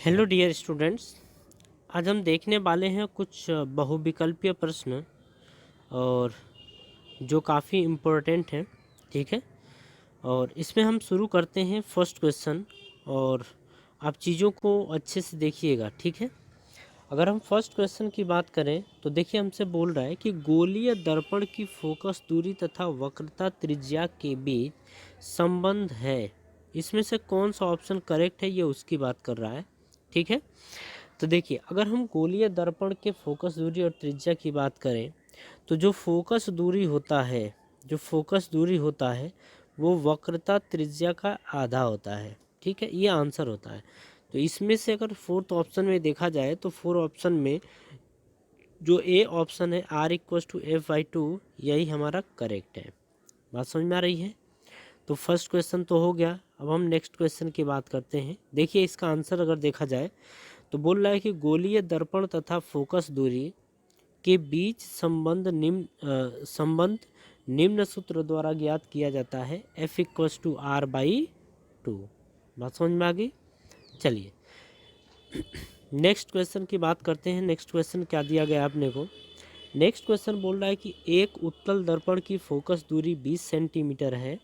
Hello dear students. आज हम देखने वाले हैं कुछ बहुविकल्पीय प्रश्न और जो काफ़ी इम्पोर्टेंट हैं। ठीक है, और इसमें हम शुरू करते हैं फर्स्ट क्वेश्चन। और आप चीज़ों को अच्छे से देखिएगा। ठीक है, अगर हम फर्स्ट क्वेश्चन की बात करें तो देखिए हमसे बोल रहा है कि गोलीय दर्पण की फोकस दूरी तथा वक्रता त्रिज्या के बीच संबंध है। इसमें से कौन सा ऑप्शन करेक्ट है, ये उसकी बात कर रहा है। ठीक है, तो देखिए अगर हम गोलीय दर्पण के फोकस दूरी और त्रिज्या की बात करें तो जो फोकस दूरी होता है वो वक्रता त्रिज्या का आधा होता है। ठीक है, ये आंसर होता है। तो इसमें से अगर फोर्थ ऑप्शन में देखा जाए तो फोर्थ ऑप्शन में जो ए ऑप्शन है R=F/2 यही हमारा करेक्ट है। बात समझ में आ रही है? तो फर्स्ट क्वेश्चन तो हो गया। अब हम नेक्स्ट क्वेश्चन की बात करते हैं। देखिए इसका आंसर अगर देखा जाए तो बोल रहा है कि गोलीय दर्पण तथा फोकस दूरी के बीच संबंध निम्न सूत्र द्वारा ज्ञात किया जाता है, F=R/2। बात समझ में आ गई? चलिए नेक्स्ट क्वेश्चन की बात करते हैं। नेक्स्ट क्वेश्चन क्या दिया गया आपने को? नेक्स्ट क्वेश्चन बोल रहा है कि एक उत्तल दर्पण की फोकस दूरी 20 सेंटीमीटर है।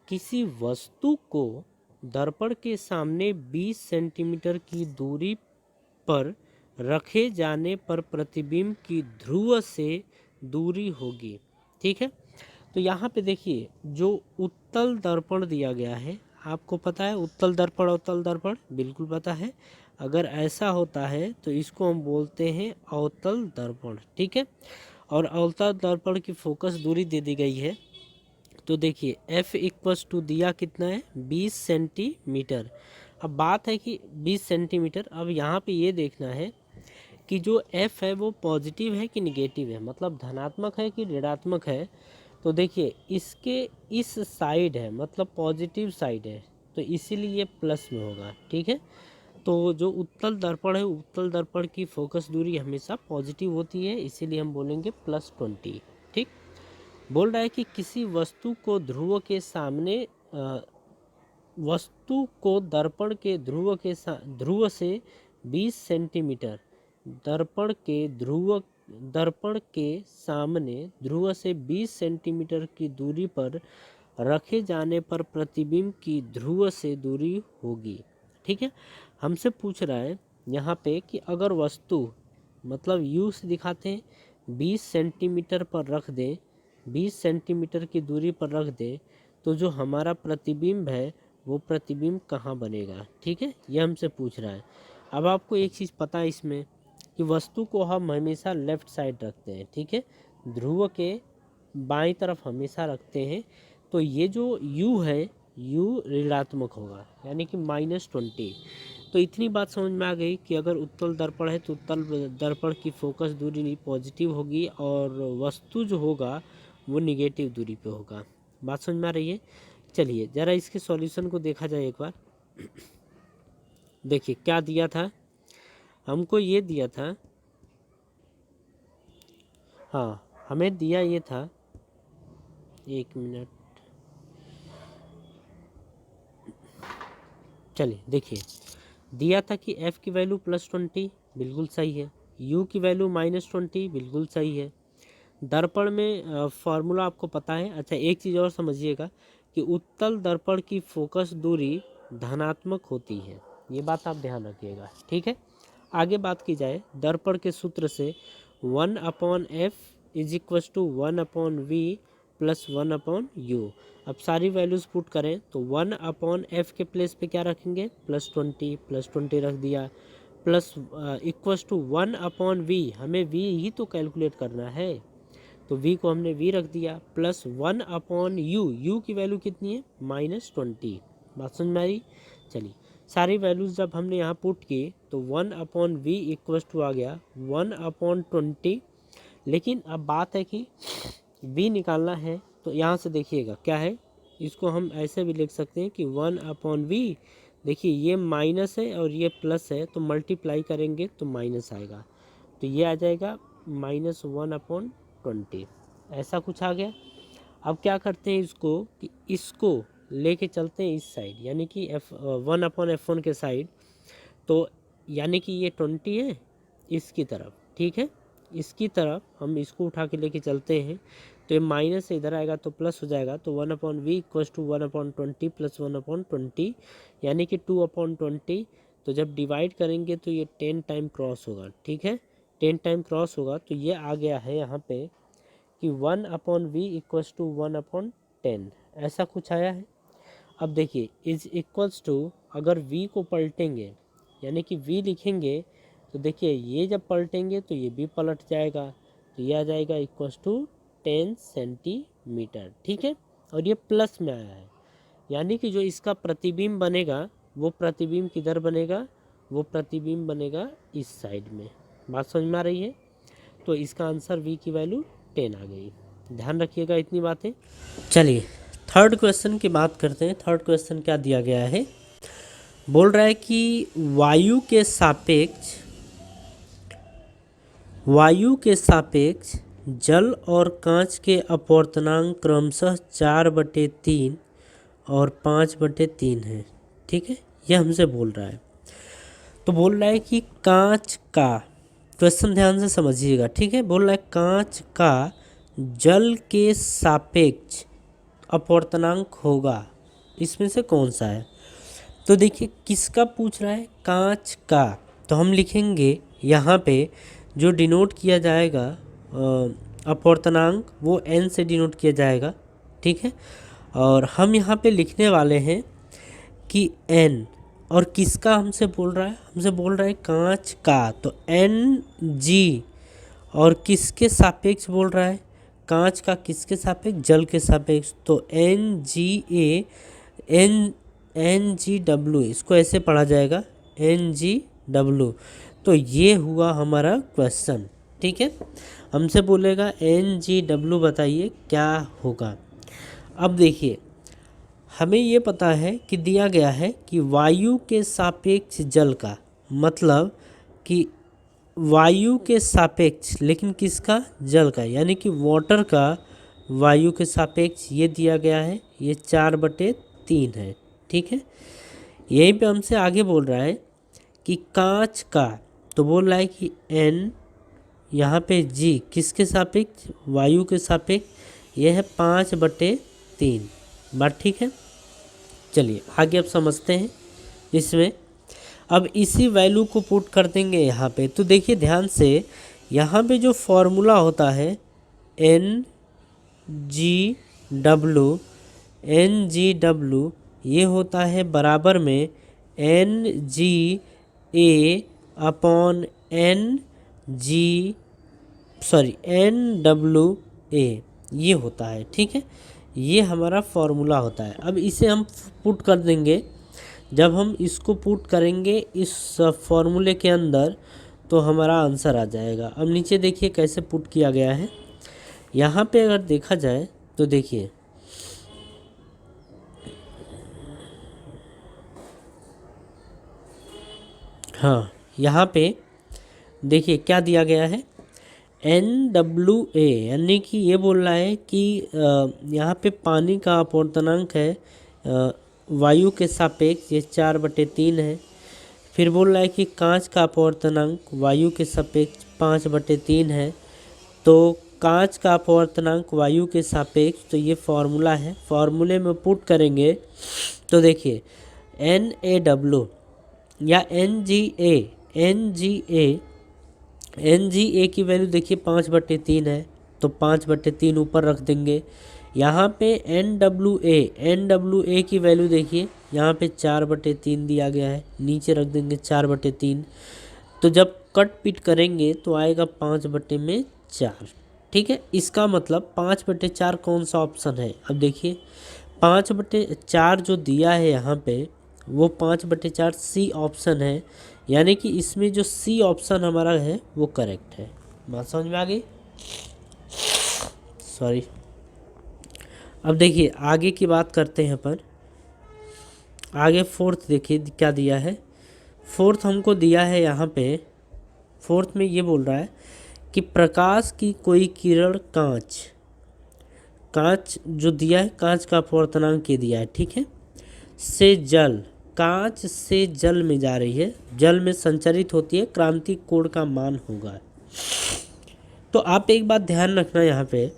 किसी वस्तु को दर्पण के सामने 20 सेंटीमीटर की दूरी पर रखे जाने पर प्रतिबिंब की ध्रुव से दूरी होगी। ठीक है, तो यहाँ पे देखिए जो उत्तल दर्पण दिया गया है, आपको पता है उत्तल दर्पण अवतल दर्पण बिल्कुल पता है। अगर ऐसा होता है तो इसको हम बोलते हैं अवतल दर्पण। ठीक है, और अवतल दर्पण की फोकस दूरी दे दी गई है। तो देखिए F= दिया कितना है, 20 सेंटीमीटर। अब बात है कि 20 सेंटीमीटर, अब यहाँ पे ये देखना है कि जो F है वो पॉजिटिव है कि निगेटिव है, मतलब धनात्मक है कि ऋणात्मक है। तो देखिए इसके इस साइड है, मतलब पॉजिटिव साइड है, तो इसीलिए ये प्लस में होगा। ठीक है, तो जो उत्तल दर्पण है, उत्तल दर्पण की फोकस दूरी हमेशा पॉजिटिव होती है, इसीलिए हम बोलेंगे +20। ठीक, बोल रहा है कि किसी वस्तु को दर्पण के ध्रुव से 20 सेंटीमीटर दर्पण के सामने ध्रुव से 20 सेंटीमीटर की दूरी पर रखे जाने पर प्रतिबिंब की ध्रुव से दूरी होगी। ठीक है, हमसे पूछ रहा है यहाँ पे कि अगर वस्तु, मतलब यू से दिखाते हैं, 20 सेंटीमीटर पर रख दें, 20 सेंटीमीटर की दूरी पर रख दे तो जो हमारा प्रतिबिंब है वो प्रतिबिंब कहाँ बनेगा। ठीक है, ये हमसे पूछ रहा है। अब आपको एक चीज़ पता है इसमें कि वस्तु को हम हमेशा लेफ्ट साइड रखते हैं। ठीक है, ध्रुव के बाईं तरफ हमेशा रखते हैं। तो ये जो u है, u ऋणात्मक होगा, यानी कि -20। तो इतनी बात समझ में आ गई कि अगर उत्तल दर्पण है तो उत्तल दर्पण की फोकस दूरी पॉजिटिव होगी और वस्तु जो होगा वो निगेटिव दूरी पे होगा। बात समझ में आ रही है? चलिए ज़रा इसके सॉल्यूशन को देखा जाए एक बार। देखिए क्या दिया था हमको, ये दिया था, हाँ हमें दिया ये था, एक मिनट, चलिए देखिए दिया था कि f की वैल्यू +20 बिल्कुल सही है, u की वैल्यू -20 बिल्कुल सही है। दर्पण में फार्मूला आपको पता है। अच्छा एक चीज़ और समझिएगा कि उत्तल दर्पण की फोकस दूरी धनात्मक होती है, ये बात आप ध्यान रखिएगा। ठीक है, आगे बात की जाए दर्पण के सूत्र से 1/f = 1/v + 1/u। अब सारी वैल्यूज़ पुट करें तो 1/f के प्लेस पे क्या रखेंगे, +20 रख दिया, प्लस = 1/v, हमें v ही तो कैलकुलेट करना है, तो v को हमने v रख दिया, प्लस 1/u, u की वैल्यू कितनी है, -20। बात समझ में आई? चलिए सारी वैल्यूज़ जब हमने यहाँ पुट की तो 1/v = आ गया 1/20। लेकिन अब बात है कि v निकालना है, तो यहाँ से देखिएगा क्या है, इसको हम ऐसे भी लिख सकते हैं कि 1/v, देखिए ये माइनस है और ये प्लस है, तो मल्टीप्लाई करेंगे तो माइनस आएगा, तो ये आ जाएगा -1/20, ऐसा कुछ आ गया। अब क्या करते हैं इसको कि इसको लेके चलते हैं इस साइड, यानी कि 1/f1 के साइड। तो यानी कि ये 20 है इसकी तरफ, ठीक है, इसकी तरफ हम इसको उठा के लेके चलते हैं तो ये माइनस से इधर आएगा तो प्लस हो जाएगा, तो 1/v इक्वल्स टू 1/20 प्लस 1/20 यानी कि 2/20। तो जब डिवाइड करेंगे तो ये 10 टाइम क्रॉस होगा, ठीक है, 10 टाइम क्रॉस होगा तो ये आ गया है यहाँ पे कि 1/v इक्वल्स टू 1/10, ऐसा कुछ आया है। अब देखिए इज इक्वल्स टू, अगर v को पलटेंगे यानी कि v लिखेंगे तो देखिए ये जब पलटेंगे तो ये भी पलट जाएगा, तो ये आ जाएगा इक्वल्स टू 10 सेंटीमीटर, ठीक है, और ये प्लस में आया है, यानी कि जो इसका प्रतिबिंब बनेगा वो प्रतिबिंब किधर बनेगा, वो प्रतिबिंब बनेगा इस साइड में। बात समझ में आ रही है? तो इसका आंसर v की वैल्यू 10 आ गई। ध्यान रखिएगा इतनी बातें। चलिए थर्ड क्वेश्चन की बात करते हैं। थर्ड क्वेश्चन क्या दिया गया है, बोल रहा है कि वायु के सापेक्ष जल और कांच के अपवर्तनांक क्रमशः 4/3 और 5/3 है, ठीक है, यह हमसे बोल रहा है। तो बोल रहा है कि कांच का, क्वेश्चन ध्यान से समझिएगा, ठीक है, बोल रहा है कांच का जल के सापेक्ष अपवर्तनांक होगा, इसमें से कौन सा है। तो देखिए किसका पूछ रहा है, कांच का, तो हम लिखेंगे यहाँ पे जो डिनोट किया जाएगा अपवर्तनांक वो n से डिनोट किया जाएगा, ठीक है, और हम यहाँ पे लिखने वाले हैं कि n, और किसका हमसे बोल रहा है, हमसे बोल रहा है कांच का, तो Ng, और किसके सापेक्ष बोल रहा है, कांच का किसके सापेक्ष, जल के सापेक्ष, तो NgW, इसको ऐसे पढ़ा जाएगा NgW। तो ये हुआ हमारा क्वेश्चन, ठीक है, हमसे बोलेगा NgW बताइए क्या होगा। अब देखिए हमें ये पता है कि दिया गया है कि वायु के सापेक्ष जल का, मतलब कि वायु के सापेक्ष, लेकिन किसका, जल का, यानी कि वाटर का वायु के सापेक्ष ये दिया गया है, ये 4/3 है, ठीक है। यहीं पे हमसे आगे बोल रहा है कि कांच का, तो बोल रहा है कि n, यहाँ पे g किसके सापेक्ष, वायु के सापेक्ष, यह है 5/3, बात ठीक है। चलिए आगे अब समझते हैं इसमें। अब इसी वैल्यू को पुट कर देंगे यहाँ पे, तो देखिए ध्यान से, यहाँ पे जो फॉर्मूला होता है NgW ये होता है बराबर में NWA, ये होता है, ठीक है, ये हमारा फॉर्मूला होता है। अब इसे हम पुट कर देंगे, जब हम इसको पुट करेंगे इस फॉर्मूले के अंदर तो हमारा आंसर आ जाएगा। अब नीचे देखिए कैसे पुट किया गया है, यहाँ पे अगर देखा जाए तो देखिए हाँ, यहाँ पे देखिए क्या दिया गया है, NWA, यानी कि ये बोल रहा है कि यहाँ पे पानी का अपवर्तनांक है वायु के सापेक्ष, ये 4/3 है। फिर बोल रहा है कि कांच का अपवर्तनांक वायु के सापेक्ष 5/3 है। तो कांच का अपवर्तनांक वायु के सापेक्ष, तो ये फॉर्मूला है, फॉर्मूले में पुट करेंगे तो देखिए NaW या NGA की वैल्यू देखिए 5/3 है, तो 5/3 ऊपर रख देंगे। यहाँ पे NWA की वैल्यू देखिए, यहाँ पे 4/3 दिया गया है, नीचे रख देंगे 4/3। तो जब कट पिट करेंगे तो आएगा 5/4, ठीक है। इसका मतलब 5/4 कौन सा ऑप्शन है, अब देखिए 5/4 जो दिया है यहाँ पे वो 5/4 C ऑप्शन है, यानी कि इसमें जो C ऑप्शन हमारा है वो करेक्ट है। बात समझ में आ गई, सॉरी। अब देखिए आगे की बात करते हैं अपन। आगे फोर्थ देखिए क्या दिया है, फोर्थ हमको दिया है यहाँ पे, फोर्थ में ये बोल रहा है कि प्रकाश की कोई किरण कांच जो दिया है, कांच का अपवर्तनांक ये दिया है, ठीक है, से जल कांच से जल में जा रही है, जल में संचरित होती है, क्रांतिक कोण का मान होगा। तो आप एक बात ध्यान रखना यहाँ पे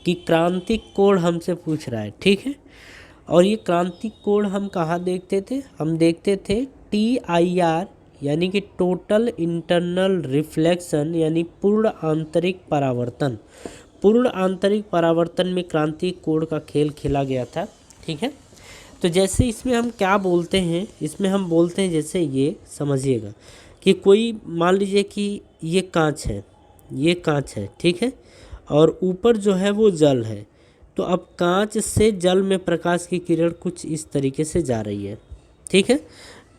कि क्रांतिक कोण हमसे पूछ रहा है, ठीक है। और ये क्रांतिक कोण हम कहाँ देखते थे, हम देखते थे TIR यानी कि टोटल इंटरनल रिफ्लेक्शन, यानी पूर्ण आंतरिक परावर्तन। पूर्ण आंतरिक परावर्तन में क्रांतिक कोण का खेल खेला गया था, ठीक है। तो जैसे इसमें हम क्या बोलते हैं, इसमें हम बोलते हैं, जैसे ये समझिएगा कि कोई मान लीजिए कि ये कांच है, ये कांच है, ठीक है, और ऊपर जो है वो जल है। तो अब कांच से जल में प्रकाश की किरण कुछ इस तरीके से जा रही है, ठीक है।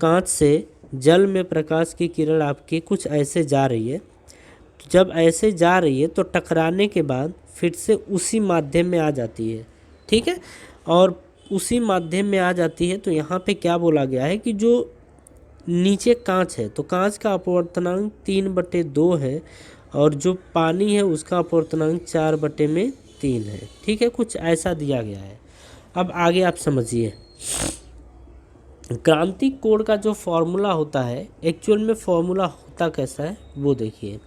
कांच से जल में प्रकाश की किरण आपकी कुछ ऐसे जा रही है। तो जब ऐसे जा रही है तो टकराने के बाद फिर से उसी माध्यम में आ जाती है, ठीक है। और उसी माध्यम में आ जाती है तो यहाँ पे क्या बोला गया है कि जो नीचे कांच है तो कांच का अपवर्तनांक 3/2 है, और जो पानी है उसका अपवर्तनांक 4/3 है, ठीक है। कुछ ऐसा दिया गया है। अब आगे आप समझिए, क्रांतिक कोण का जो फॉर्मूला होता है, एक्चुअल में फॉर्मूला होता कैसा है वो देखिए।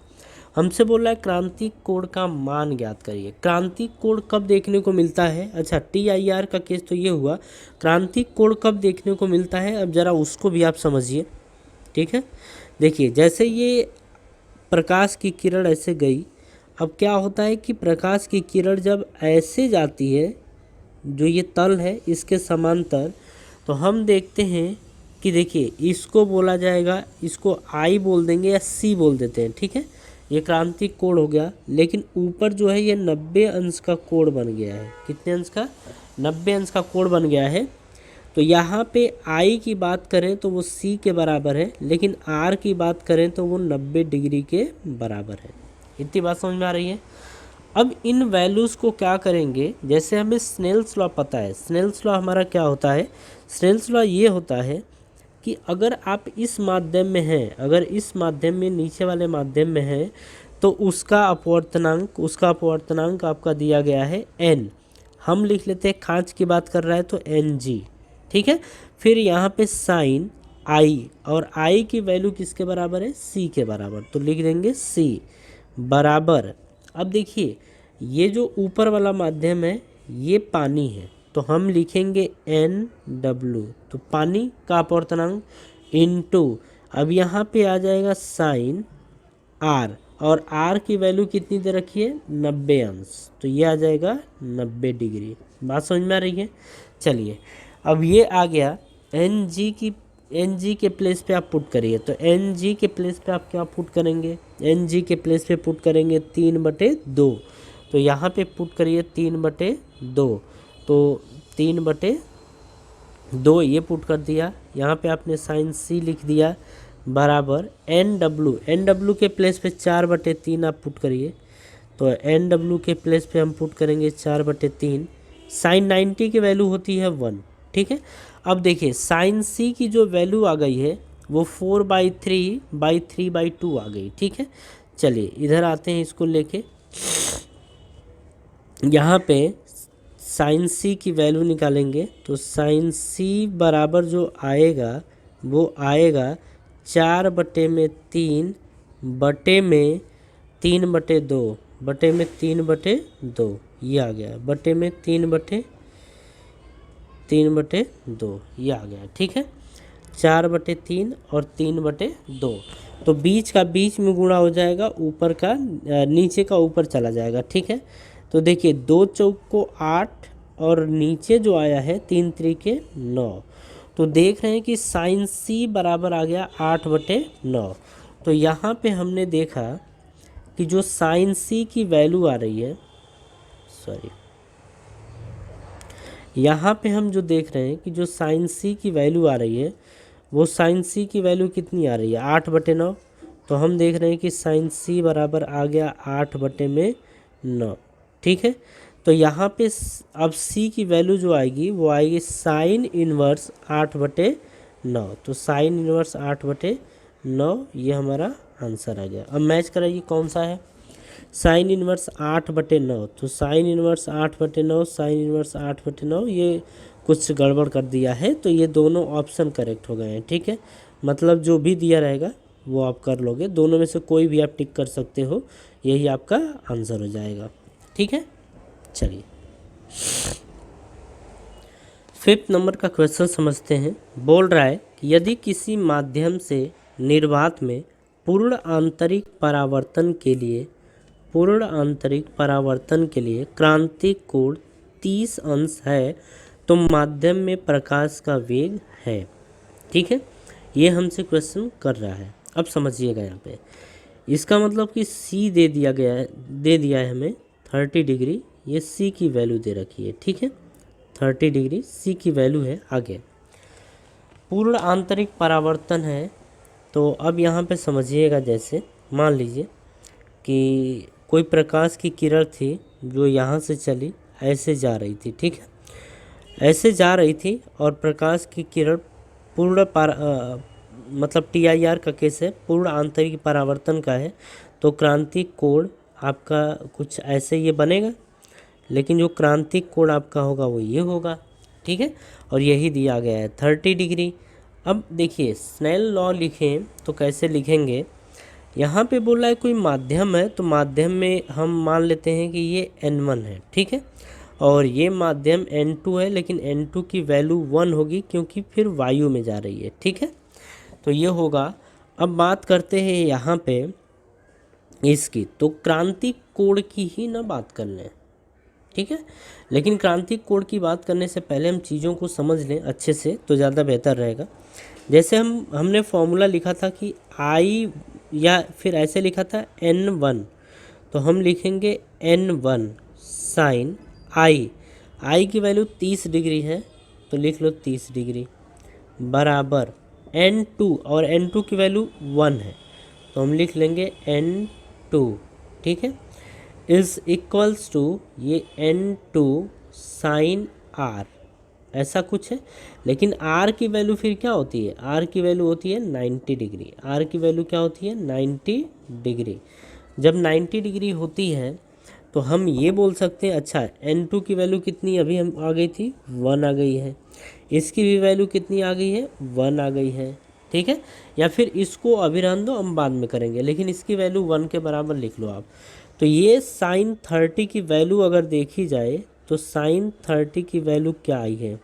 हमसे बोल रहा है क्रांतिक कोण का मान ज्ञात करिए। क्रांतिक कोण कब देखने को मिलता है, अच्छा TIR का केस तो ये हुआ, क्रांतिक कोण कब देखने को मिलता है, अब ज़रा उसको भी आप समझिए, ठीक है। देखिए जैसे ये प्रकाश की किरण ऐसे गई, अब क्या होता है कि प्रकाश की किरण जब ऐसे जाती है, जो ये तल है इसके समांतर, तो हम देखते हैं कि देखिए इसको बोला जाएगा, इसको I बोल देंगे या C बोल देते हैं, ठीक है। ये क्रांतिक कोण हो गया, लेकिन ऊपर जो है ये 90 अंश का कोण बन गया है। कितने अंश का, 90 अंश का कोण बन गया है। तो यहाँ पे I की बात करें तो वो C के बराबर है, लेकिन R की बात करें तो वो 90 डिग्री के बराबर है। इतनी बात समझ में आ रही है। अब इन वैल्यूज़ को क्या करेंगे, जैसे हमें स्नेल्स लॉ पता है। स्नेल्स लॉ हमारा क्या होता है, स्नेल्स लॉ ये होता है कि अगर आप इस माध्यम में हैं, अगर इस माध्यम में नीचे वाले माध्यम में हैं, तो उसका अपवर्तनांक आपका दिया गया है n। हम लिख लेते हैं, कांच की बात कर रहा है तो Ng, ठीक है। फिर यहाँ पे साइन I, और I की वैल्यू किसके बराबर है, C के बराबर, तो लिख देंगे C बराबर। अब देखिए ये जो ऊपर वाला माध्यम है ये पानी है, तो हम लिखेंगे NW, तो पानी का अपवर्तनांक इनटू, अब यहाँ पे आ जाएगा साइन R, और R की वैल्यू कितनी दे रखी है, 90 अंश, तो ये आ जाएगा 90 डिग्री। बात समझ में आ रही है। चलिए अब ये आ गया Ng के प्लेस पे आप पुट करिए, तो Ng के प्लेस पे आप क्या पुट करेंगे, Ng के प्लेस पे पुट करेंगे 3/2, तो यहाँ पे पुट करिए 3/2, तो 3/2 ये पुट कर दिया। यहाँ पे आपने साइन C लिख दिया बराबर NW के प्लेस पे 4/3 आप पुट करिए, तो NW के प्लेस पे हम पुट करेंगे 4/3। साइन 90 की वैल्यू होती है 1, ठीक है। अब देखिए साइन C की जो वैल्यू आ गई है वो 4/3/3/2 आ गई, ठीक है। चलिए इधर आते हैं, इसको लेके यहाँ पे साइन C की वैल्यू निकालेंगे, तो साइन C बराबर जो आएगा वो आएगा 4/3 बटे में 3/2 बटे में 3/2, ये आ गया बटे में 3/2 ये आ गया, ठीक है। 4/3 और 3/2, तो बीच का बीच में गुणा हो जाएगा, ऊपर का नीचे का ऊपर चला जाएगा, ठीक है। तो देखिए 2 चौक को 8, और नीचे जो आया है 3 त्रिके 9, तो देख रहे हैं कि साइन C बराबर आ गया 8/9। तो यहाँ पे हमने देखा कि जो साइन C की वैल्यू आ रही है, यहाँ पे हम जो देख रहे हैं कि जो साइन C की वैल्यू आ रही है, वो साइन C की वैल्यू कितनी आ रही है, 8/9। तो हम देख रहे हैं कि साइन C बराबर आ गया 8/9, ठीक है। तो यहाँ पे अब C की वैल्यू जो आएगी वो आएगी साइन इनवर्स 8/9, तो साइन इनवर्स 8/9 ये हमारा आंसर आ गया। अब मैच कराइए कौन सा है, साइन इनवर्स 8/9, तो साइन इनवर्स 8/9, साइन इनवर्स 8/9 ये कुछ गड़बड़ कर दिया है, तो ये दोनों ऑप्शन करेक्ट हो गए हैं। ठीक है, मतलब जो भी दिया रहेगा वो आप कर लोगे, दोनों में से कोई भी आप टिक कर सकते हो, यही आपका आंसर हो जाएगा। ठीक है, चलिए 5th नंबर का क्वेश्चन समझते हैं। बोल रहा है कि यदि किसी माध्यम से निर्वात में पूर्ण आंतरिक परावर्तन के लिए क्रांतिक कोण 30 अंश है तो माध्यम में प्रकाश का वेग है। ठीक है, ये हमसे क्वेश्चन कर रहा है। अब समझिएगा, यहाँ पे इसका मतलब कि C दे दिया है हमें 30 डिग्री, ये C की वैल्यू दे रखी है। ठीक है, 30 डिग्री C की वैल्यू है। आगे पूर्ण आंतरिक परावर्तन है, तो अब यहाँ पे समझिएगा, जैसे मान लीजिए कि कोई प्रकाश की किरण थी जो यहाँ से चली ऐसे जा रही थी। ठीक है, ऐसे जा रही थी और प्रकाश की किरण पूर्ण मतलब TIR का केस है, पूर्ण आंतरिक परावर्तन का है, तो क्रांतिक कोण आपका कुछ ऐसे ये बनेगा, लेकिन जो क्रांतिक कोण आपका होगा वो ये होगा। ठीक है, और यही दिया गया है 30 डिग्री। अब देखिए स्नेल लॉ लिखें तो कैसे लिखेंगे, यहाँ पे बोल रहा है कोई माध्यम है, तो माध्यम में हम मान लेते हैं कि ये N1 है। ठीक है, और ये माध्यम N2 है, लेकिन N2 की वैल्यू 1 होगी क्योंकि फिर वायु में जा रही है। ठीक है, तो ये होगा। अब बात करते हैं यहाँ पे इसकी, तो क्रांतिक कोण की ही ना बात कर लें। ठीक है, लेकिन क्रांतिक कोण की बात करने से पहले हम चीज़ों को समझ लें अच्छे से, तो ज़्यादा बेहतर रहेगा। जैसे हमने फॉर्मूला लिखा था कि I, या फिर ऐसे लिखा था N1, तो हम लिखेंगे N1 साइन I की वैल्यू 30 डिग्री है, तो लिख लो 30 डिग्री बराबर N2, और N2 की वैल्यू 1 है, तो हम लिख लेंगे N2। ठीक है, इज इक्वल्स टू ये N2 साइन R, ऐसा कुछ है। लेकिन R की वैल्यू फिर क्या होती है, R की वैल्यू होती है 90 डिग्री। R की वैल्यू क्या होती है, 90 डिग्री। जब 90 डिग्री होती है तो हम ये बोल सकते हैं, अच्छा N2 की वैल्यू कितनी अभी हम आ गई थी, 1 आ गई है, इसकी भी वैल्यू कितनी आ गई है, 1 आ गई है। ठीक है, या फिर इसको अभी रहने दो, हम बाद में करेंगे, लेकिन इसकी वैल्यू 1 के बराबर लिख लो आप। तो ये साइन 30 की वैल्यू अगर देखी जाए तो साइन 30 की वैल्यू क्या आई है,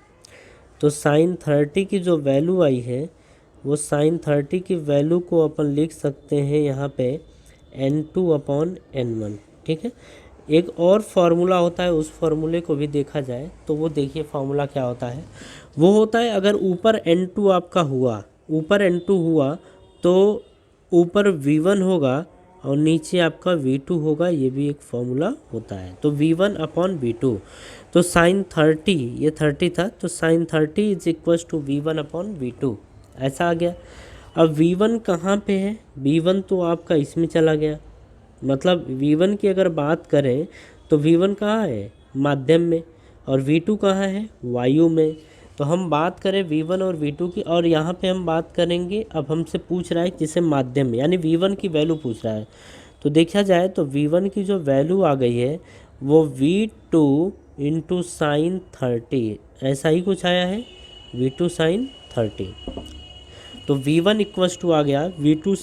तो साइन 30 की जो वैल्यू आई है वो साइन 30 की वैल्यू को अपन लिख सकते हैं यहाँ पे N2/N1। ठीक है, एक और फार्मूला होता है, उस फार्मूले को भी देखा जाए तो वो देखिए फार्मूला क्या होता है। वो होता है अगर ऊपर N2 आपका हुआ, ऊपर N2 हुआ तो ऊपर V1 होगा और नीचे आपका V2 होगा, ये भी एक फार्मूला होता है। तो V1/V2, तो साइन 30, ये 30 था, तो sign 30 is equal to V1/V2, ऐसा आ गया। अब V1 कहाँ पे है, V1 तो आपका इसमें चला गया, मतलब V1 की अगर बात करें तो V1 कहाँ है, माध्यम में, और V2 कहाँ है, वायु में। तो हम बात करें V1 और V2 की, और यहाँ पे हम बात करेंगे, अब हमसे पूछ रहा है जिसे माध्यम में, यानी V1 की वैल्यू पूछ रहा है। तो देखा जाए तो V1 की जो वैल्यू आ गई है वो V2 इंटू साइन 30, ऐसा ही कुछ आया है, V2 साइन 30। तो V1 इक्वल्स टू आ गया V2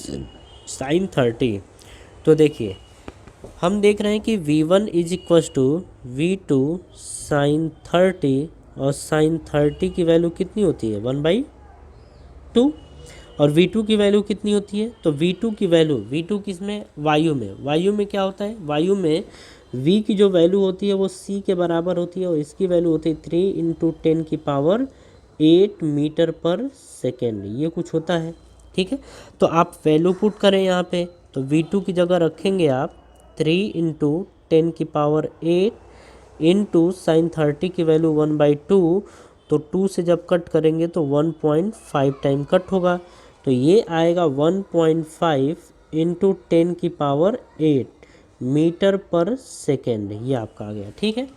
साइन 30। तो देखिए हम देख रहे हैं कि V1 is equals to V2 sign 30, और साइन 30 की वैल्यू कितनी होती है, 1/2, और V2 की वैल्यू कितनी होती है, तो V2 की वैल्यू, V2 किस में, वायु में, वायु में क्या होता है, वायु में V की जो वैल्यू होती है वो C के बराबर होती है, और इसकी वैल्यू होती है 3 × 10⁸ मीटर पर सेकेंड, ये कुछ होता है। ठीक है, तो आप वैल्यू पुट करें यहाँ पे, तो V2 की जगह रखेंगे आप 3 × 10⁸ इंटू साइन 30 की वैल्यू 1/2, तो 2 से जब कट करेंगे तो 1.5 टाइम कट होगा, तो ये आएगा 1.5 × 10⁸ मीटर पर सेकेंड, ये आपका आ गया। ठीक है,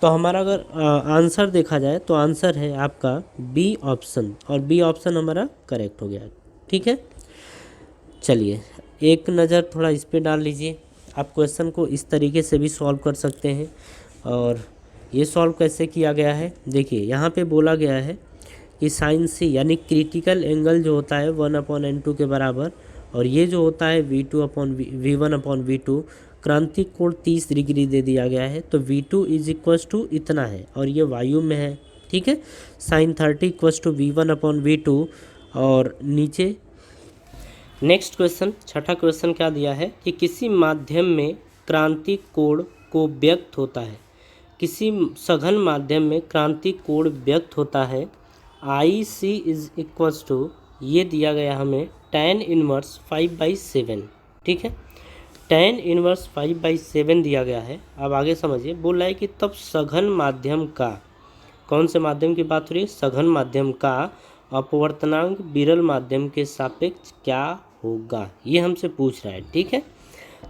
तो हमारा अगर आंसर देखा जाए तो आंसर है आपका बी ऑप्शन, और बी ऑप्शन हमारा करेक्ट हो गया। ठीक है, चलिए एक नज़र थोड़ा इस पे डाल लीजिए, आप क्वेश्चन को इस तरीके से भी सॉल्व कर सकते हैं, और ये सॉल्व कैसे किया गया है, देखिए यहाँ पे बोला गया है कि साइन सी यानी क्रिटिकल एंगल जो होता है 1/n2 के बराबर, और ये जो होता है V1/V2 क्रांतिक कोण 30 डिग्री दे दिया गया है। तो V2 इज इक्वस टू इतना है और ये वायु में है, ठीक है। साइन 30 इक्वस टू V1/V2 और नीचे नेक्स्ट क्वेश्चन, छठा क्वेश्चन क्या दिया है कि किसी माध्यम में क्रांतिक कोण को व्यक्त होता है, किसी सघन माध्यम में क्रांतिक कोण व्यक्त होता है IC इज इक्वल्स टू, ये दिया गया हमें tan इनवर्स 5/7, ठीक है। tan इनवर्स 5/7 दिया गया है। अब आगे समझिए, बोल रहा है कि तब सघन माध्यम का, कौन से माध्यम की बात हो रही है, सघन माध्यम का अपवर्तनांक विरल माध्यम के सापेक्ष क्या होगा, ये हमसे पूछ रहा है, ठीक है।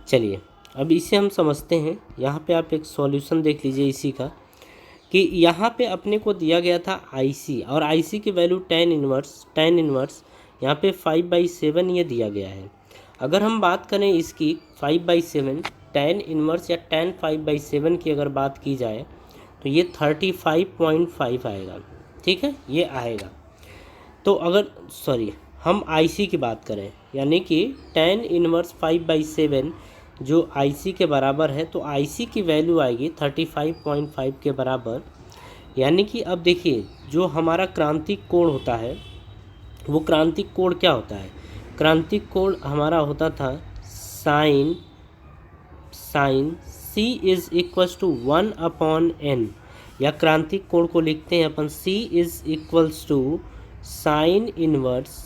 चलिए अब इसे हम समझते हैं। यहाँ पे आप एक सॉल्यूशन देख लीजिए इसी का, कि यहाँ पे अपने को दिया गया था IC और IC की वैल्यू tan इनवर्स यहाँ पे 5/7 ये दिया गया है। अगर हम बात करें इसकी 5/7 tan इनवर्स या tan 5/7 की अगर बात की जाए तो ये 35.5 आएगा, ठीक है, ये आएगा। तो अगर हम IC की बात करें, यानी कि tan इनवर्स 5/7 जो IC के बराबर है, तो IC की वैल्यू आएगी 35.5 के बराबर। यानी कि अब देखिए जो हमारा क्रांतिक कोण होता है, वो क्रांतिक कोण क्या होता है, क्रांतिक कोण हमारा होता था sine C is equals to 1/n, या क्रांतिक कोण को लिखते हैं अपन C is equals to sine inverse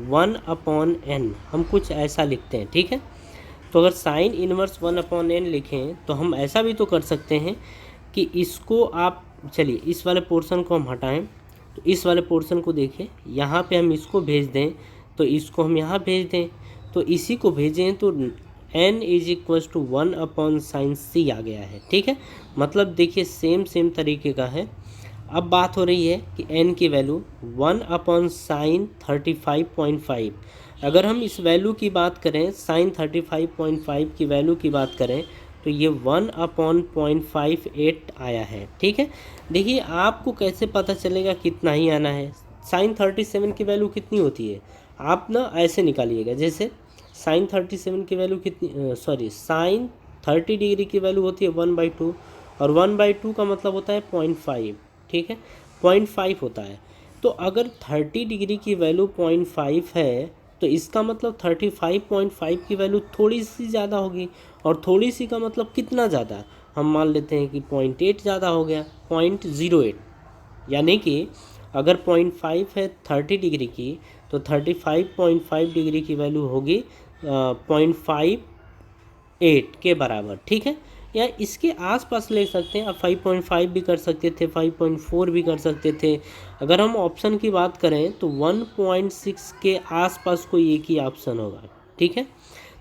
1/n, हम कुछ ऐसा लिखते हैं, ठीक है। तो अगर साइन इनवर्स 1/n लिखें तो हम ऐसा भी तो कर सकते हैं कि इसको आप, चलिए इस वाले पोर्शन को हम हटाएं, तो इस वाले पोर्शन को देखिए, यहाँ पे हम इसको भेज दें तो इसको हम यहाँ भेज दें, तो इसी को भेजें तो n is equals to 1/sin C आ गया है, ठीक है। मतलब देखिए सेम तरीके का है। अब बात हो रही है कि n की वैल्यू 1/sin 35.5, अगर हम इस वैल्यू की बात करें, sin 35.5 की वैल्यू की बात करें तो ये 1/0.58 आया है, ठीक है। देखिए आपको कैसे पता चलेगा कितना ही आना है, sin 37 की वैल्यू कितनी होती है, आप ना ऐसे निकालिएगा, जैसे sin 37 की वैल्यू कितनी, sin 30 डिग्री की वैल्यू होती है 1/2, और 1/2 का मतलब होता है 0.5, ठीक है, 0.5 होता है। तो अगर 30 डिग्री की वैल्यू 0.5 है तो इसका मतलब 35.5 की वैल्यू थोड़ी सी ज़्यादा होगी, और थोड़ी सी का मतलब कितना ज़्यादा, हम मान लेते हैं कि 0.8 ज़्यादा हो गया, 0.08। यानी कि अगर 0.5 है 30 डिग्री की, तो 35.5 डिग्री की वैल्यू होगी 0.58 के बराबर, ठीक है। या इसके आसपास ले सकते हैं आप, 5.5 भी कर सकते थे, 5.4 भी कर सकते थे। अगर हम ऑप्शन की बात करें तो 1.6 के आसपास कोई एक ही ऑप्शन होगा, ठीक है।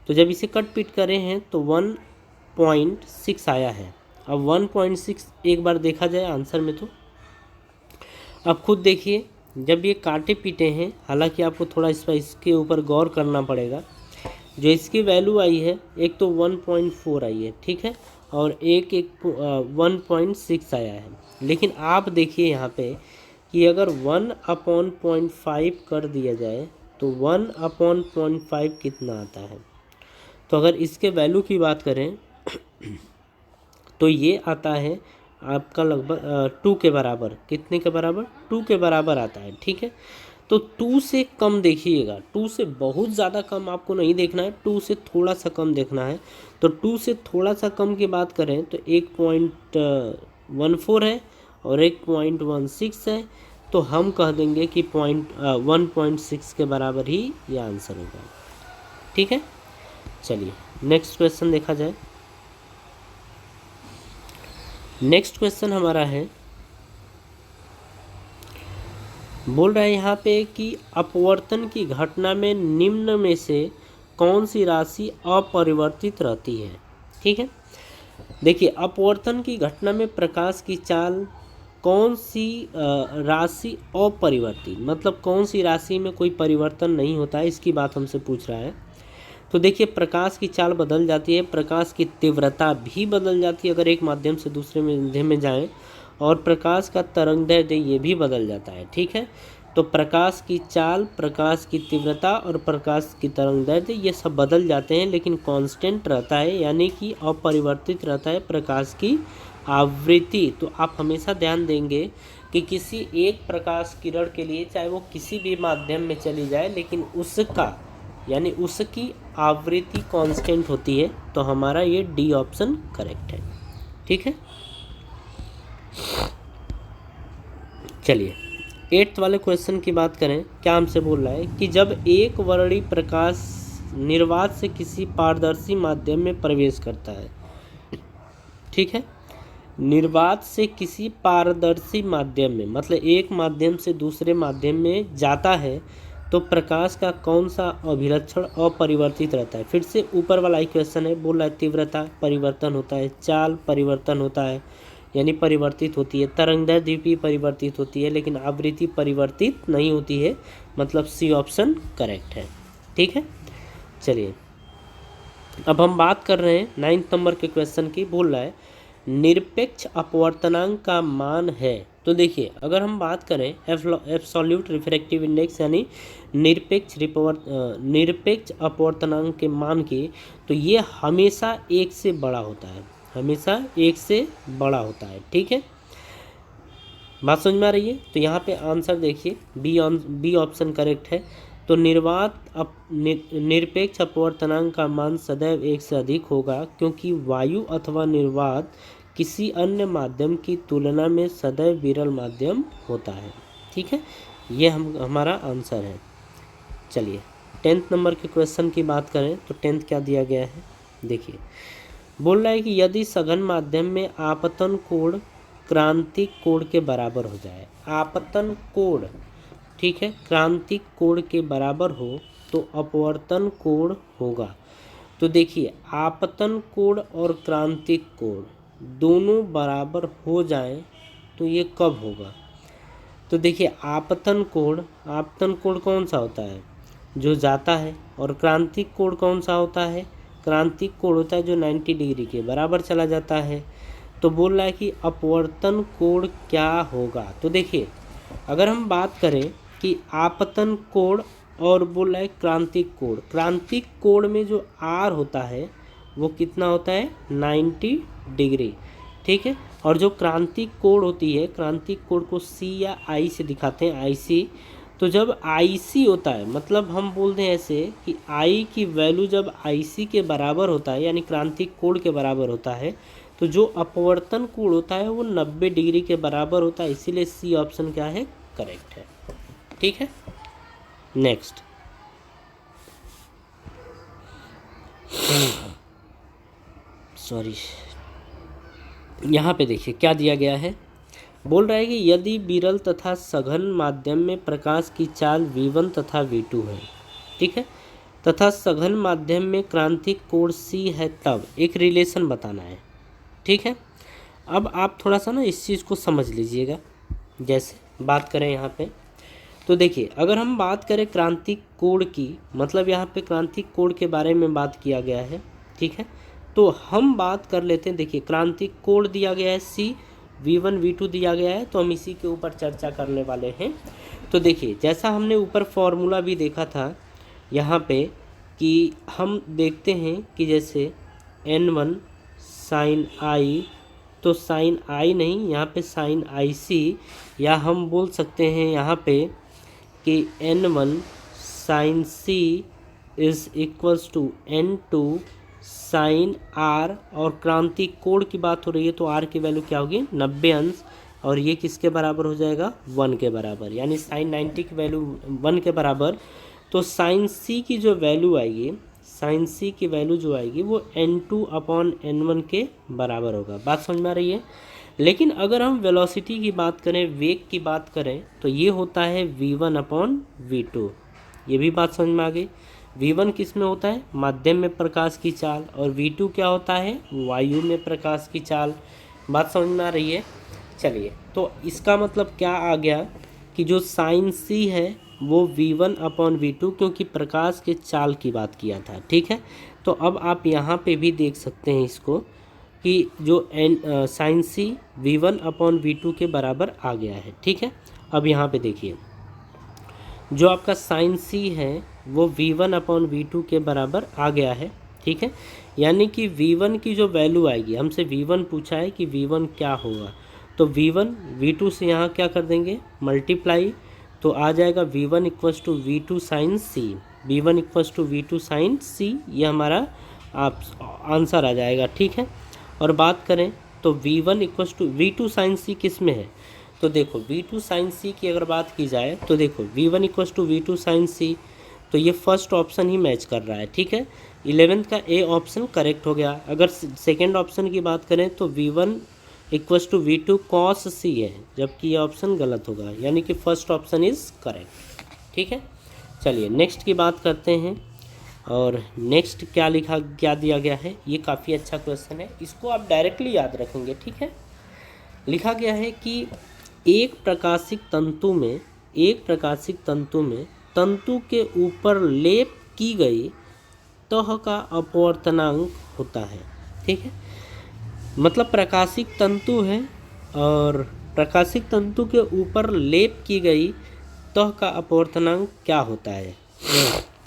तो जब इसे कट पीट कर रहे हैं तो 1.6 आया है। अब 1.6 एक बार देखा जाए आंसर में, तो अब खुद देखिए जब ये काटे पीटे हैं, हालांकि आपको थोड़ा इसके ऊपर गौर करना पड़ेगा। जो इसकी वैल्यू आई है, एक तो 1.4 आई है, ठीक है, और एक 1.6 आया है। लेकिन आप देखिए यहाँ पे कि अगर 1/0.5 कर दिया जाए तो 1/0.5 कितना आता है। तो अगर इसके वैल्यू की बात करें तो ये आता है आपका लगभग 2 के बराबर, कितने के बराबर, 2 के बराबर आता है, ठीक है। तो 2 से कम देखिएगा, 2 से बहुत ज़्यादा कम आपको नहीं देखना है, 2 से थोड़ा सा कम देखना है। तो 2 से थोड़ा सा कम की बात करें तो 1.14 है और 1.16 है, तो हम कह देंगे कि 1.6 के बराबर ही ये आंसर होगा, ठीक है। चलिए नेक्स्ट क्वेश्चन देखा जाए। नेक्स्ट क्वेश्चन हमारा है, बोल रहा है यहाँ पे कि अपवर्तन की घटना में निम्न में से कौन सी राशि अपरिवर्तित रहती है, ठीक है। देखिए अपवर्तन की घटना में प्रकाश की चाल कौन सी राशि अपरिवर्तित, मतलब कौन सी राशि में कोई परिवर्तन नहीं होता है, इसकी बात हमसे पूछ रहा है। तो देखिए प्रकाश की चाल बदल जाती है, प्रकाश की तीव्रता भी बदल जाती है अगर एक माध्यम से दूसरे माध्यम में जाएं, और प्रकाश का तरंगदैर्ध्य ये भी बदल जाता है। ठीक है, तो प्रकाश की चाल, प्रकाश की तीव्रता और प्रकाश की तरंगदैर्ध्य ये सब बदल जाते हैं, लेकिन कांस्टेंट रहता है, यानी कि अपरिवर्तित रहता है प्रकाश की आवृत्ति। तो आप हमेशा ध्यान देंगे कि किसी एक प्रकाश किरण के लिए चाहे वो किसी भी माध्यम में चली जाए, लेकिन उसका यानी उसकी आवृत्ति कांस्टेंट होती है। तो हमारा ये डी ऑप्शन करेक्ट है। ठीक है, चलिए 8th वाले क्वेश्चन की बात करें। क्या हमसे बोल रहा है कि जब एक वर्णी प्रकाश निर्वात से किसी पारदर्शी माध्यम में प्रवेश करता है, ठीक है, निर्वात से किसी पारदर्शी माध्यम में, मतलब एक माध्यम से दूसरे माध्यम में जाता है, तो प्रकाश का कौन सा अभिलक्षण अपरिवर्तित रहता है। फिर से ऊपर वाला ही क्वेश्चन है, बोल रहा है तीव्रता परिवर्तन होता है, चाल परिवर्तन होता है यानी परिवर्तित होती है, तरंगदैर्ध्य भी परिवर्तित होती है, लेकिन आवृत्ति परिवर्तित नहीं होती है, मतलब सी ऑप्शन करेक्ट है। ठीक है, चलिए अब हम बात कर रहे हैं 9th नंबर के क्वेश्चन की। बोल रहा है निरपेक्ष अपवर्तनांक का मान है। तो देखिए अगर हम बात करें एब्सोल्यूट रिफ्रैक्टिव इंडेक्स यानी निरपेक्ष अपवर्तनांक के मान की, तो ये हमेशा 1 से बड़ा होता है, हमेशा 1 से बड़ा होता है। ठीक है, बात समझ में आ रही है। तो यहाँ पे आंसर देखिए बी ऑप्शन करेक्ट है। तो निरपेक्ष अपवर्तनांक का मान सदैव 1 से अधिक होगा, क्योंकि वायु अथवा निर्वात किसी अन्य माध्यम की तुलना में सदैव विरल माध्यम होता है। ठीक है, ये हमारा आंसर है। चलिए 10th नंबर के क्वेश्चन की बात करें तो 10th क्या दिया गया है, देखिए बोल रहा है कि यदि सघन माध्यम में आपतन कोण क्रांतिक कोण के बराबर हो जाए, आपतन कोण, ठीक है, क्रांतिक कोण के बराबर हो तो अपवर्तन कोण होगा। तो देखिए आपतन कोण और क्रांतिक कोण दोनों बराबर हो जाएं तो ये कब होगा। तो देखिए आपतन कोण कौन सा होता है, जो जाता है, और क्रांतिक कोण कौन सा होता है, क्रांतिक कोण होता है जो 90 डिग्री के बराबर चला जाता है। तो बोल रहा है कि अपवर्तन कोण क्या होगा। तो देखिए अगर हम बात करें कि आपतन कोण और बोल रहा है क्रांतिक कोण में जो आर होता है वो कितना होता है 90 डिग्री। ठीक है, और जो क्रांतिक कोण होती है, क्रांतिक कोण को सी या आई से दिखाते हैं, आई सी। तो जब आई सी होता है, मतलब हम बोलते हैं ऐसे कि आई की वैल्यू जब आई सी के बराबर होता है यानी क्रांतिक कोण के बराबर होता है, तो जो अपवर्तन कोण होता है वो 90 डिग्री के बराबर होता है, इसीलिए सी ऑप्शन क्या है, करेक्ट है। ठीक है, नेक्स्ट सॉरी, यहाँ पे देखिए क्या दिया गया है। बोल रहा है कि यदि विरल तथा सघन माध्यम में प्रकाश की चाल v1 तथा v2 है, ठीक है, तथा सघन माध्यम में क्रांतिक कोण c है, तब एक रिलेशन बताना है। ठीक है, अब आप थोड़ा सा ना इस चीज़ को समझ लीजिएगा। जैसे बात करें यहाँ पे, तो देखिए अगर हम बात करें क्रांतिक कोण की, मतलब यहाँ पे क्रांतिक कोण के बारे में बात किया गया है। ठीक है, तो हम बात कर लेते हैं। देखिए क्रांतिक कोण दिया गया है c, v1 v2 दिया गया है, तो हम इसी के ऊपर चर्चा करने वाले हैं। तो देखिए जैसा हमने ऊपर फॉर्मूला भी देखा था यहाँ पे, कि हम देखते हैं कि जैसे n1 साइन आई, तो साइन आई नहीं, यहाँ पे साइन आई सी, या हम बोल सकते हैं यहाँ पे कि n1 sine C is equals to n2 sine R, और क्रांतिक कोण की बात हो रही है तो आर की वैल्यू क्या होगी 90 अंश, और ये किसके बराबर हो जाएगा 1 के बराबर, यानी साइन 90 की वैल्यू 1 के बराबर। तो साइन सी की जो वैल्यू आएगी, साइन सी की वैल्यू जो आएगी वो n2 अपॉन n1 के बराबर होगा। बात समझ में आ रही है। लेकिन अगर हम वेलोसिटी की बात करें, वेग की बात करें, तो ये होता है v1 अपॉन v2। ये भी बात समझ में आ गई। v1 किस में होता है, माध्यम में प्रकाश की चाल, और v2 क्या होता है, वायु में प्रकाश की चाल। बात समझ में आ रही है। चलिए तो इसका मतलब क्या आ गया कि जो साइन सी है वो V1/V2, क्योंकि प्रकाश के चाल की बात किया था, ठीक है। तो अब आप यहाँ पे भी देख सकते हैं इसको कि जो साइन सी V1/V2 के बराबर आ गया है, ठीक है। अब यहाँ पे देखिए जो आपका साइन सी है वो V1/V2 के बराबर आ गया है, ठीक है। यानी कि V1 की जो वैल्यू आएगी, हमसे V1 पूछा है कि V1 क्या होगा, तो V1 V2 से यहाँ क्या कर देंगे, मल्टीप्लाई, तो आ जाएगा V1 = V2 साइन सी, V1 = V2 साइन सी, ये हमारा आप आंसर आ जाएगा, ठीक है। और बात करें तो V1 = V2 साइन सी किस में है, तो देखो V2 साइन सी की अगर बात की जाए तो देखो V1 = V2 साइन सी, तो ये फर्स्ट ऑप्शन ही मैच कर रहा है, ठीक है। 11th का ए ऑप्शन करेक्ट हो गया। अगर सेकेंड ऑप्शन की बात करें तो V1 = V2 कॉस सी है, जबकि ये ऑप्शन गलत होगा, यानी कि फर्स्ट ऑप्शन इज़ करेक्ट, ठीक है। चलिए नेक्स्ट की बात करते हैं। और नेक्स्ट क्या दिया गया है, ये काफ़ी अच्छा क्वेश्चन है, इसको आप डायरेक्टली याद रखेंगे, ठीक है। लिखा गया है कि एक प्रकाशिक तंतु में तंतु के ऊपर लेप की गई तह का अपवर्तनांक होता है, ठीक है। मतलब प्रकाशिक तंतु है और प्रकाशिक तंतु के ऊपर लेप की गई तह का अपवर्तनांक क्या होता है।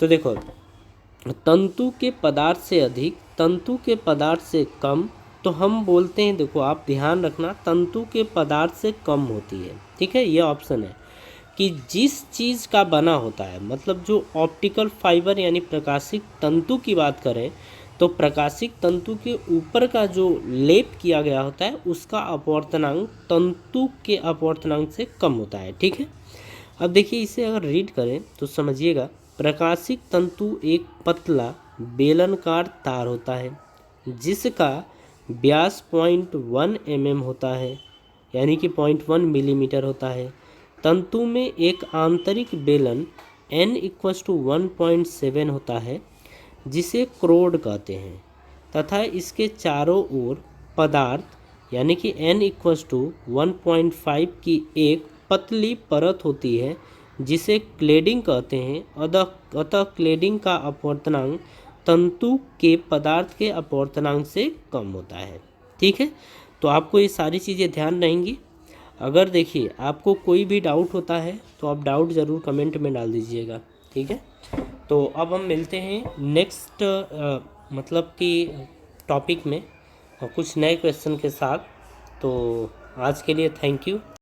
तो देखो तंतु के पदार्थ से अधिक, तंतु के पदार्थ से कम, तो हम बोलते हैं, देखो आप ध्यान रखना, तंतु के पदार्थ से कम होती है, ठीक है। ये ऑप्शन है कि जिस चीज़ का बना होता है, मतलब जो ऑप्टिकल फाइबर यानी प्रकाशिक तंतु की बात करें तो प्रकाशिक तंतु के ऊपर का जो लेप किया गया होता है उसका अपवर्तनांक तंतु के अपवर्तनांक से कम होता है, ठीक है। अब देखिए इसे अगर रीड करें तो समझिएगा, प्रकाशिक तंतु एक पतला बेलनाकार तार होता है जिसका व्यास 0.1 mm होता है, यानी कि 0.1 मिलीमीटर होता है। तंतु में एक आंतरिक बेलन n = 1.7 होता है जिसे क्रोड कहते हैं, तथा इसके चारों ओर पदार्थ यानी कि n = 1.5 की एक पतली परत होती है जिसे क्लेडिंग कहते हैं। अतः क्लेडिंग का अपवर्तनांक तंतु के पदार्थ के अपवर्तनांक से कम होता है, ठीक है। तो आपको ये सारी चीज़ें ध्यान रहेंगी। अगर देखिए आपको कोई भी डाउट होता है तो आप डाउट ज़रूर कमेंट में डाल दीजिएगा, ठीक है। तो अब हम मिलते हैं नेक्स्ट मतलब कि टॉपिक में कुछ नए क्वेश्चन के साथ। तो आज के लिए थैंक यू।